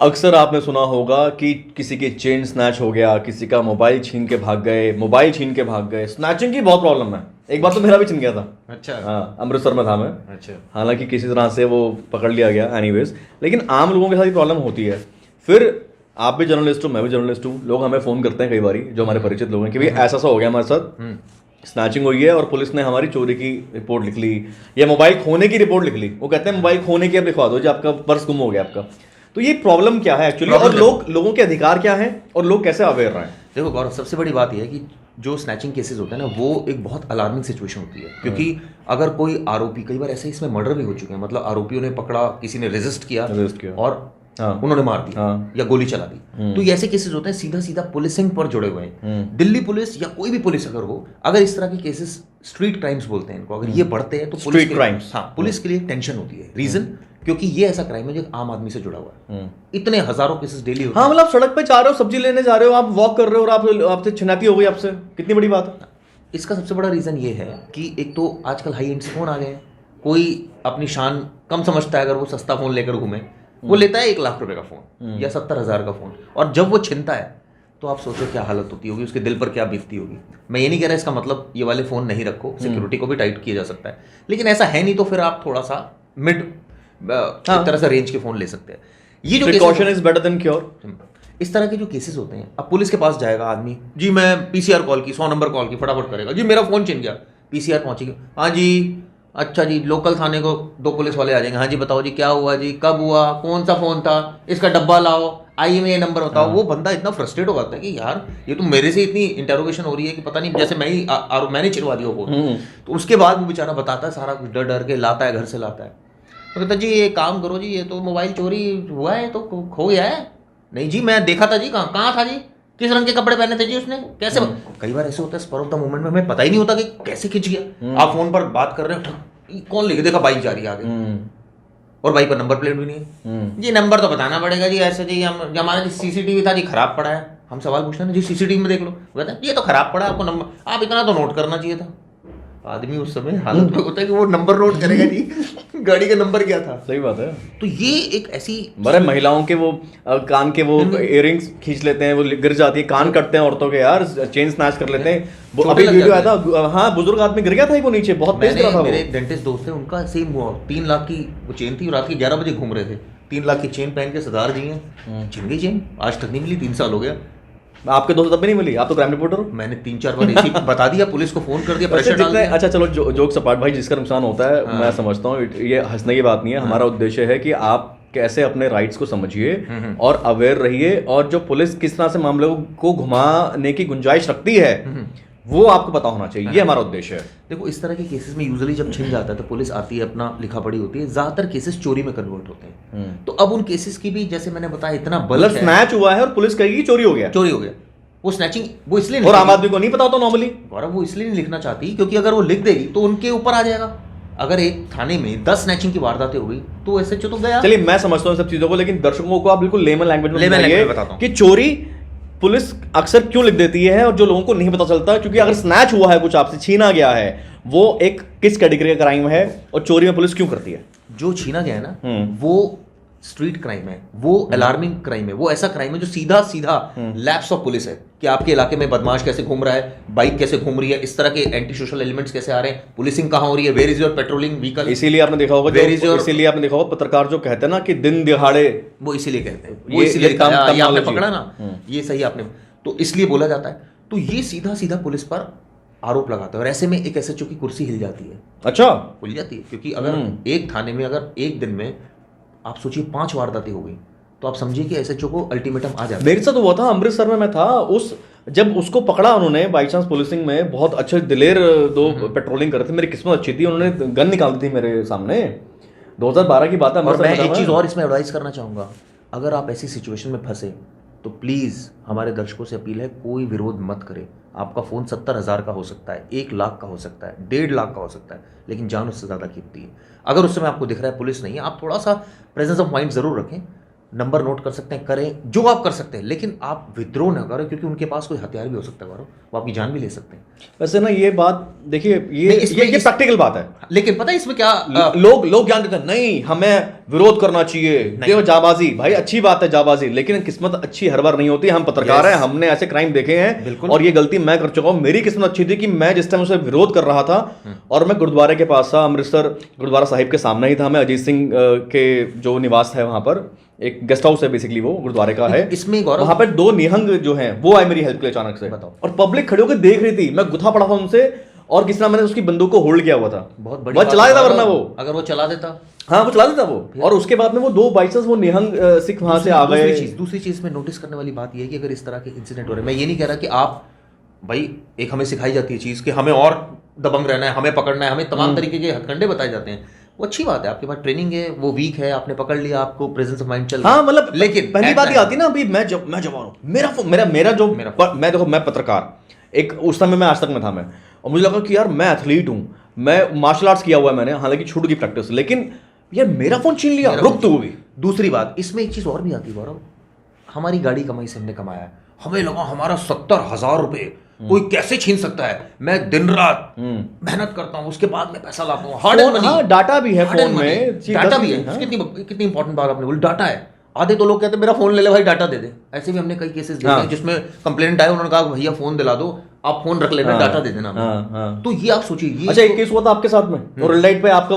अक्सर आपने सुना होगा कि किसी की चेन स्नैच हो गया, किसी का मोबाइल छीन के भाग गए, मोबाइल छीन के भाग गए। स्नैचिंग की बहुत प्रॉब्लम है। एक बार तो मेरा भी छीन गया था। अच्छा। हाँ, अमृतसर में था मैं। अच्छा। हालांकि किसी तरह से वो पकड़ लिया गया एनीवेज, लेकिन आम लोगों के साथ ये प्रॉब्लम होती है। फिर आप भी जर्नलिस्ट हो, मैं भी जर्नलिस्ट हूँ, लोग हमें फ़ोन करते हैं कई बारी, जो हमारे परिचित लोग हैं, कि भाई ऐसा सा हो गया हमारे साथ, स्नैचिंग हुई है और पुलिस ने हमारी चोरी की रिपोर्ट लिख ली या मोबाइल खोने की रिपोर्ट लिख ली। वो कहते हैं मोबाइल खोने की आप लिखवा दो जी, आपका पर्स गुम हो गया आपका। तो ये प्रॉब्लम क्या है एक्चुअली, और लोगों के अधिकार क्या हैं और लोग कैसे अवेयर रहे हैं? देखो गौरव, सबसे बड़ी बात यह है कि जो स्नैचिंग केसेस होते हैं ना, वो एक बहुत अलार्मिंग सिचुएशन होती है। क्योंकि अगर कोई आरोपी, कई बार ऐसे इसमें मर्डर भी हो चुके हैं, मतलब आरोपियों ने पकड़ा, किसी ने रेजिस्ट किया और उन्होंने मार दिया या गोली चला दी। तो ये ऐसे केसेस होते हैं सीधा सीधा पुलिसिंग पर जुड़े हुए हैं। दिल्ली पुलिस या कोई भी पुलिस अगर हो, अगर इस तरह के केसेस, स्ट्रीट क्राइम्स बोलते हैं इनको, अगर ये बढ़ते हैं तो स्ट्रीट क्राइम्स, हाँ, पुलिस के लिए टेंशन होती है। रीजन, क्योंकि ये ऐसा क्राइम है जो आम आदमी से जुड़ा हुआ है। इतने हजारों केसेस डेली होते हैं। हाँ, मतलब आप सड़क पे जा रहे हो, सब्जी लेने जा रहे हो, आप वॉक कर रहे हो और आपसे छिनाती हो गई, आपसे कितनी बड़ी बात है। इसका सबसे बड़ा रीजन ये है कि एक तो आजकल हाई एंड फोन आ गए हैं। कोई अपनी शान कम समझता है, अगर वो सस्ता फोन लेकर घूमे, वो लेता है 1 लाख रुपए का फोन या 70,000 का फोन, और जब वो छिनता है तो आप सोचो क्या हालत होती होगी, उसके दिल पर क्या बीतती होगी। मैं ये नहीं कह रहा इसका मतलब ये वाले फोन नहीं रखो, सिक्योरिटी को भी टाइट किया जा सकता है, लेकिन ऐसा है नहीं, तो फिर आप थोड़ा सा मिड एक तरह से रेंज के फोन ले सकते हैं। ये जो precaution is better than cure. इस तरह के जो केसेस होते हैं, अब पुलिस के पास जाएगा आदमी, जी मैं पीसीआर कॉल की, 100 नंबर कॉल की, फटाफट करेगा, जी मेरा फोन छिन गया, पीसीआर पहुंचेगी, हाँ जी, अच्छा जी, लोकल थाने को 2 पुलिस वाले आ जाएंगे, हाँ जी बताओ जी क्या हुआ जी, कब हुआ, कौन सा फोन था, इसका डब्बा लाओ, आइए में ये नंबर बताओ। वो बंदा इतना फ्रस्ट्रेट हो जाता है कि यार ये तो मेरे से इतनी इंटेरोगेशन हो रही है कि पता नहीं, जैसे मैंने चिरवा दिया फोन। तो उसके बाद वो बेचारा बताता है सारा कुछ, डर डर के लाता है, घर से लाता है। तो कहता जी ये काम करो जी, ये तो मोबाइल चोरी हुआ है, तो खो गया है। नहीं जी मैं देखा था जी, कहाँ था जी, किस रंग के कपड़े पहने थे जी उसने, कैसे कई बार ऐसे होता है स्पर ऑफ द मोमेंट में हमें पता ही नहीं होता कि कैसे खिंच गया। आप फोन पर बात कर रहे हो, कौन लेके देखा बाइक जा रही है आगे, और बाइक पर नंबर प्लेट भी नहीं है। जी नंबर तो बताना पड़ेगा जी, ऐसे जी हम, हमारा जी सीसीटीवी था जी खराब पड़ा है। हम सवाल पूछते हैं जी सीसीटीवी में देख लो, कहते हैं ये तो खराब पड़ा है, आपको नंबर, आप इतना तो नोट करना चाहिए था। आदमी उस समय हालत में होता है कि वो नंबर नोट करेगा जी गाड़ी का नंबर क्या था। सही बात है। तो ये एक ऐसी बड़े महिलाओं के वो कान के वो इयरिंग्स खींच लेते हैं, वो गिर जाती है, कान कटते हैं औरतों के यार, चेन स्नैच कर लेते हैं। वो अभी वीडियो आया था, हाँ, बुजुर्ग आदमी गिर गया था, वो नीचे बहुत तेज गिरा था। मेरे एक डेंटिस्ट दोस्त है, उनका सेम हुआ, 3 लाख की वो चेन थी, रात के 11 बजे घूम रहे थे, 3 लाख की चेन पहन के सरदार जी हैं, छिन गई चेन, आज तक नहीं मिली, 3 साल हो गया। आपके दोस्त तब भी नहीं मिली? आप तो क्राइम रिपोर्टर हो। मैंने 3-4 बार इसी बता दिया, पुलिस को फोन कर दिया, प्रेशर डाल दिया। अच्छा चलो, जोक सपाट भाई, जिसका नुकसान होता है, मैं समझता हूँ, ये हंसने की बात नहीं है। हमारा उद्देश्य है कि आप कैसे अपने राइट्स को समझिए और अवेयर रहिए, और जो पुलिस किस तरह से मामलों को घुमाने की गुंजाइश रखती है वो आपको पता होना चाहिए, ये हमारा उद्देश्य है। देखो इस तरह के केसेस में यूजुअली जब छिन जाता है तो पुलिस आती है, अपना लिखा पढ़ी होती है, ज्यादातर केसेस चोरी में कन्वर्ट होते हैं। तो अब उन केसेस की भी, जैसे मैंने बताया, इतना बल है, स्नैच हुआ है और पुलिस कहेगी चोरी हो गया, चोरी हो गया, वो स्नैचिंग, वो इसलिए, और आम आदमी को नहीं पता होता नॉर्मली। गौरव वो इसलिए नहीं लिखना चाहती क्योंकि अगर वो लिख देगी तो उनके ऊपर आ जाएगा। अगर एक थाने में 10 स्नैचिंग की वारदातें हो गई तो एसएचओ तो गया। चलिए मैं समझता हूँ सब चीजों को, लेकिन दर्शकों को आप बिल्कुल लेमन लैंग्वेज में बताइए कि चोरी पुलिस अक्सर क्यों लिख देती है, और जो लोगों को नहीं पता चलता, क्योंकि अगर स्नैच हुआ है, कुछ आपसे छीना गया है, वो एक किस कैटेगरी का क्राइम है, और चोरी में पुलिस क्यों करती है? जो छीना गया है ना, वो स्ट्रीट क्राइम है, वो अलार्मिंग क्राइम है, वो ऐसा क्राइम है जो सीधा सीधा लैप्स ऑफ पुलिस है कि आपके इलाके में बदमाश कैसे घूम रहा है, बाइक कैसे घूम रही है, इस तरह के एंटी सोशल एलिमेंट्स कैसे आ रहे हैं, पुलिसिंग कहाँ हो रही है, where is your patrolling vehicle. इसीलिए आपने देखा होगा, इसीलिए आपने देखा होगा पत्रकार जो कहते हैं ना कि दिन दिहाड़े, वो इसीलिए कहते हैं, वो इसीलिए आपने पकड़ा ना, ये सही आपने, तो इसलिए बोला जाता है। तो ये सीधा सीधा पुलिस पर आरोप लगाता है, और ऐसे में एक एसएचओ की कुर्सी हिल जाती है। अच्छा, हिल जाती है, क्योंकि अगर एक थाने में अगर एक दिन में आप सोचिए 5 वारदातें हो गई, तो आप समझिए कि एसएचओ को अल्टीमेटम आ जाता है। मेरे साथ हुआ था, अमृतसर में मैं था, जब उसको पकड़ा उन्होंने बाई चांस पुलिसिंग में, बहुत अच्छे दिलेर 2 पेट्रोलिंग कर रहे थे, मेरी किस्मत अच्छी थी, उन्होंने गन निकाल दी थी मेरे सामने। 2012 की बात है। और मैं एक चीज़ और इसमें एडवाइस करना चाहूँगा, अगर आप ऐसी सिचुएशन में फंसे तो प्लीज़ हमारे दर्शकों से अपील है, कोई विरोध मत करें। आपका फ़ोन 70,000 का हो सकता है, 1 लाख का हो सकता है, 1.5 लाख का हो सकता है, लेकिन जान उससे ज़्यादा कीमती है। अगर उस समय आपको दिख रहा है पुलिस नहीं है, आप थोड़ा सा प्रेजेंस ऑफ माइंड ज़रूर रखें, नंबर नोट कर सकते हैं, करें जो आप कर सकते हैं, लेकिन आप विद्रोह ना करें, क्योंकि उनके पास कोई हथियार भी हो सकता है गौरव, वो आपकी जान भी ले सकते हैं। वैसे ना ये बात देखिए, ये प्रैक्टिकल बात है, लेकिन पता है इसमें क्या लोग ज्ञान देते हैं, नहीं हमें विरोध करना चाहिए, देखो जाबाजी, भाई अच्छी बात है जाबाजी, लेकिन किस्मत अच्छी हर बार नहीं होती। हम पत्रकार हैं, हमने ऐसे क्राइम देखे हैं, और ये गलती मैं कर चुका हूं। मेरी किस्मत अच्छी थी कि मैं जिस टाइम उसे विरोध कर रहा था और मैं गुरुद्वारे के पास था, अमृतसर गुरुद्वारा साहिब के सामने ही था, मैं अजीत सिंह के जो निवास है वहां पर एक गेस्ट हाउस है, बेसिकली वो गुरुद्वारे का है। इसमें गौरव वहां पे 2 निहंग जो हैं वो आए मेरी हेल्प के लिए अचानक से, बताओ, और पब्लिक खड़े होकर देख रही थी, मैं गुथा पड़ा था उनसे, और किसी मैंने उसकी बंदूक को होल्ड किया हुआ था, बहुत बड़ी वो चला देता, वरना वो अगर वो चला देता, हाँ वो चला देता वो। और उसके बाद में वो 2 बाइसेस वो निहंग सिख वहां से आ गए। दूसरी चीज में नोटिस करने वाली बात यह है कि अगर इस तरह के इंसिडेंट हो रहे हैं, मैं ये नहीं कह रहा कि आप भाई, एक हमें सिखाई जाती है चीज कि हमें और दबंग रहना है, हमें पकड़ना है, हमें तमाम तरीके के हथकंडे बताए जाते हैं, वो अच्छी बात है, आपके पास ट्रेनिंग है, वो वीक है, आपने पकड़ लिया, आपको प्रेजेंस ऑफ माइंड चल रहा है। हाँ मतलब, लेकिन पहली बात ये आती ना, अभी मैं जवान हूँ, मैं देखो, मैं पत्रकार, एक उस समय मैं आज तक में था मैं, और मुझे लगा कि यार मैं एथलीट हूँ, मैं मार्शल आर्ट्स किया हुआ है मैंने, हालांकि छूट की प्रैक्टिस, लेकिन यार मेरा फोन छीन लिया, रुक तू भी। दूसरी बात, इसमें एक चीज और भी आती है गौरव, हमारी गाड़ी कमाई से हमने कमाया है, हमें लगा हमारा 70,000 रुपए कोई कैसे छीन सकता है, मैं दिन रात मेहनत करता हूँ, उसके बाद मैं पैसा लाता हूँ, हार्ड एंड मनी। हाँ, डाटा भी है फोन में, डाटा भी है, कितनी इंपॉर्टेंट बात आपने बोली, डाटा है। आधे तो लोग कहते हैं मेरा फोन ले ले भाई, डाटा दे दे। ऐसे भी हमने कई केसेस देखे हैं जिसमें कंप्लेंट आए, उन्होंने कहा भैया फोन दिला दो, आप फोन रख लेना, डाटा दे देना। तो ये आप सोचिए, ये अच्छा एक केस हुआ था आपके साथ में, और रेड लाइट पे आपका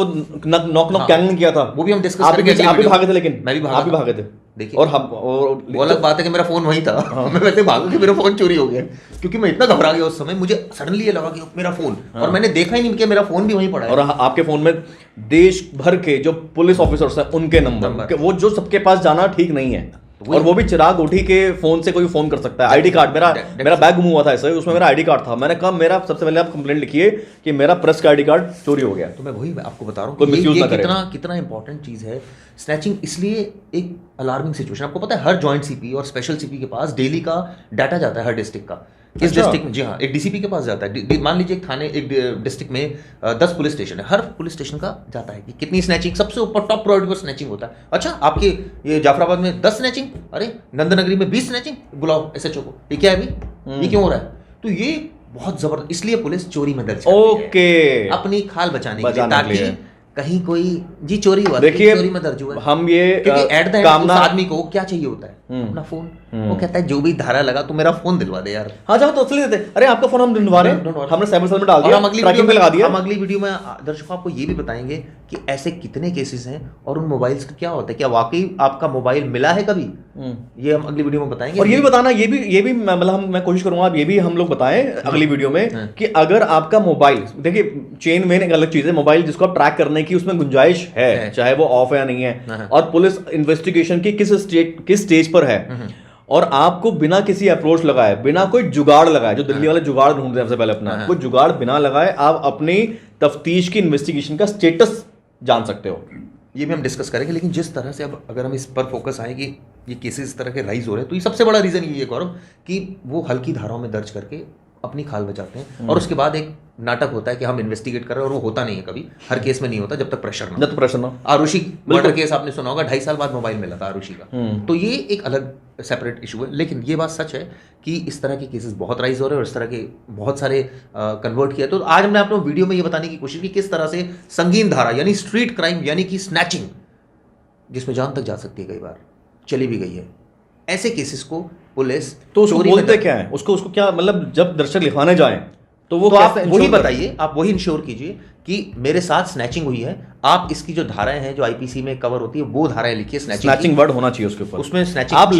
नॉक कैंग किया था, वो भी हम डिस्कस आप भी भागे थे, लेकिन मैं भी आप भी भागे थे। देखिए, और हम वो अलग बात है कि मेरा फोन वहीं था, मैं वैसे भागा कि मेरा फोन चोरी हो गया, क्योंकि मैं इतना घबरा गया उस समय, मुझे सडनली ये लगा कि मेरा फोन, और मैंने देखा ही नहीं कि मेरा फोन भी वहीं पड़ा है। और आपके फोन में देश भर के जो पुलिस ऑफिसर्स हैं उनके नंबर, वो जो सबके पास जाना ठीक नहीं है, और वो भी चिराग उठी के फोन से कोई फोन कर सकता है। आईडी कार्ड, मेरा बैग गुम हुआ था ऐसे, उसमें मेरा आईडी कार्ड था, मैंने कहा मेरा सबसे पहले आप कंप्लेंट लिखिए कि मेरा प्रेस का आईडी कार्ड चोरी हो गया। तो मैं वही आपको बता रहा हूँ, कोई मिसयूज ना करे। कितना इंपॉर्टेंट चीज है स्नैचिंग, इसलिए एक अलार्मिंग सिचुएशन। आपको पता है हर जॉइंट सीपी और स्पेशल सीपी के पास डेली का डाटा जाता है, हर डिस्ट्रिक्ट का। इस डिस्ट्रिक्ट में, जी हाँ, एक डीसीपी के पास जाता है। मान लीजिए एक थाने, एक डिस्ट्रिक्ट में 10 पुलिस स्टेशन है, हर पुलिस स्टेशन का जाता है कि कितनी स्नैचिंग, सबसे ऊपर टॉप प्रायोरिटी पर स्नैचिंग होता है। अच्छा, आपके ये जाफराबाद में 10 स्नैचिंग, अरे नंदनगरी में 20 स्नैचिंग, बुलाओ एसएचओ को, ये क्या है अभी, ये क्यों हो रहा है? तो ये बहुत जबरदस्त, इसलिए पुलिस चोरी में दर्ज करती है, अपनी खाल बचाने के लिए, ताकि कहीं कोई जी चोरी हुआ, देखिए चोरी में दर्ज हुआ, हम ये एट द एंड आदमी को क्या चाहिए होता है, अपना फोन। वो कहता है जो भी धारा लगा तो मेरा फोन दिलवा दे यार। हाँ जब तो असली देते, अरे आपका फोन हम दिलवा रहे हैं, हमने साइबर सेल में डाल दिया, ट्रैकिंग पे लगा दिया। हम अगली वीडियो में दर्शकों आपको ये भी बताएंगे कि ऐसे कितने केसेस हैं और उन मोबाइल्स का क्या होता है, क्या वाकई आपका मोबाइल मिला है कभी, ये हम अगली वीडियो में बताएंगे। और ये भी बताना, ये भी मतलब मैं कोशिश करूंगा आप ये भी हम लोग बताएं अगली वीडियो में कि अगर आपका मोबाइल, देखिए चेन मेन एक अलग चीज है, मोबाइल जिसको आप ट्रैक करने की उसमें गुंजाइश है, चाहे वो ऑफ है या नहीं है, और पुलिस इन्वेस्टिगेशन की किस स्टेज पर है, और आपको बिना किसी अप्रोच लगाए, बिना कोई जुगाड़ लगाए, जो दिल्ली वाले जुगाड़ ढूंढते हैं सबसे पहले अपना, कोई जुगाड़ बिना लगाए आप अपनी तफ्तीश की इन्वेस्टिगेशन का स्टेटस जान सकते हो। ये भी हम डिस्कस करेंगे, लेकिन जिस तरह से अब अगर हम इस पर फोकस आए कि ये केसेस इस तरह के राइज हो रहे हैं, तो ये सबसे बड़ा रीजन ये है गौरव कि वो हल्की धाराओं में दर्ज करके अपनी खाल बचाते हैं, और उसके बाद एक नाटक होता है कि हम इन्वेस्टिगेट कर रहे हैं, और वो होता नहीं है कभी, हर केस में नहीं होता जब तक प्रेशर ना। आरुषि मर्डर केस आपने सुना होगा, 2.5 साल बाद मोबाइल मिला था आरुषि का, तो ये एक अलग सेपरेट इशू है। लेकिन ये बात सच है कि इस तरह के केसेस बहुत राइज हो रहे हैं, और इस तरह के बहुत सारे कन्वर्ट किया। तो आज हमने आपको वीडियो में ये बताने की कोशिश की किस तरह से संगीन धारा यानी स्ट्रीट क्राइम यानी कि स्नैचिंग, जिसमें जान तक जा सकती है, कई बार चली भी गई है, ऐसे केसेस को पुलिस तो उसको बोलते क्या है, उसको क्या मतलब, जब दर्शक लिखवाने जाएं तो वो आप वही बताइए, आप वही इंश्योर कीजिए कि मेरे साथ स्नैचिंग हुई है, आप इसकी जो धाराएं हैं जो आईपीसी में कवर होती है वो धाराएं लिखिए, स्नैचिंग वर्ड होना चाहिए उसके ऊपर, उसमें स्नैचिंग, आप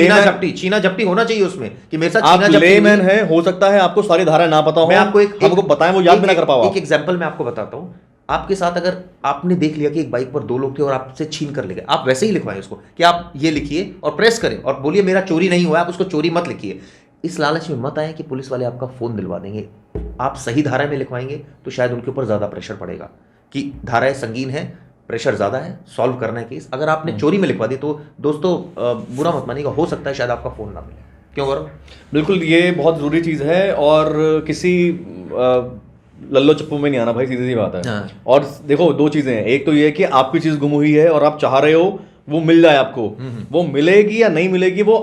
छीना झपटी होना चाहिए उसमें, कि मेरे साथ छीना झपटी। लेमैन है, हो सकता है आपको सारी धाराएं ना पता हो, मैं आपको हमको बताएं, वो याद भी ना कर पाओ। एक एग्जांपल मैं आपको बताता हूं, आपके साथ अगर आपने देख लिया कि एक बाइक पर 2 लोग थे और आपसे छीन कर ले गए, आप वैसे ही लिखवाएं उसको कि आप ये लिखिए और प्रेस करें और बोलिए मेरा चोरी नहीं हुआ, आप उसको चोरी मत लिखिए। इस लालच में मत आए कि पुलिस वाले आपका फोन दिलवा देंगे। आप सही धारा में लिखवाएंगे तो शायद उनके ऊपर ज्यादा प्रेशर पड़ेगा कि धाराएं संगीन है, प्रेशर ज्यादा है, सॉल्व करना है केस। अगर आपने चोरी में लिखवा दी तो दोस्तों बुरा मत मानिएगा, हो सकता है शायद आपका फोन ना मिले। क्यों गौरव? बिल्कुल, ये बहुत जरूरी चीज है, और किसी लल्लो चप्पू में नहीं आना भाई, सीधी सी बात है। और देखो 2 चीजें हैं, एक तो ये है कि आपकी चीज गुम हुई है और आप चाह रहे हो वो मिल जाए आपको, वो मिलेगी या नहीं मिलेगी वो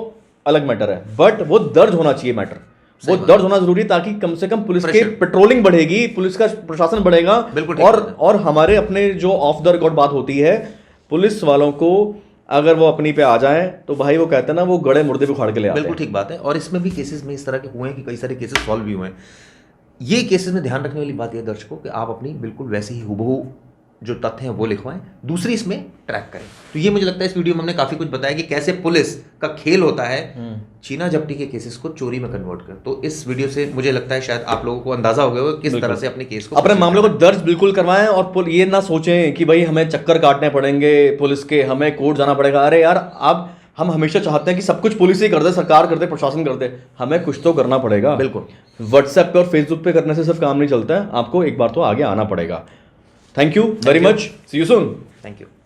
अलग मैटर है, बट वो दर्ज होना चाहिए मैटर, वो दर्ज होना जरूरी है, ताकि कम से कम पुलिस के पेट्रोलिंग बढ़ेगी, पुलिस का प्रशासन बढ़ेगा। और हमारे अपने जो ऑफ द रिकॉर्ड बात होती है, पुलिस वालों को अगर वो अपनी पे आ जाएं तो भाई वो कहते हैं ना, वो गड़े मुर्दे भी उखाड़ के ले आते हैं। बिल्कुल ठीक बात है। और इसमें भी केसेस में इस तरह के हुए हैं कि कई सारे केसेस सॉल्व भी हुए हैं। ये केसेस में ध्यान रखने वाली बात यह दर्शकों कि आप अपनी बिल्कुल वैसे ही हुबहू जो तथ्य हैं वो लिखवाएं, दूसरी इसमें ट्रैक करें। तो ये मुझे लगता है इस वीडियो में हमने काफी कुछ बताया कि कैसे पुलिस का खेल होता है छीना झपटी के केसेस को चोरी में कन्वर्ट कर। तो इस वीडियो से मुझे लगता है शायद आप लोगों को अंदाजा हो गया होगा किस तरह से अपने केस को, अपने मामले को दर्ज बिल्कुल करवाएं। और ये ना सोचें कि भाई हमें चक्कर काटने पड़ेंगे पुलिस के, हमें कोर्ट जाना पड़ेगा। अरे यार, अब हम हमेशा चाहते हैं कि सब कुछ पुलिस ही कर दे, सरकार कर दे, प्रशासन कर दे, हमें कुछ तो करना पड़ेगा। बिल्कुल, व्हाट्सएप पे और फेसबुक पे करने से सिर्फ काम नहीं चलता है, आपको एक बार तो आगे आना पड़ेगा। Thank you very much, see you soon. Thank you.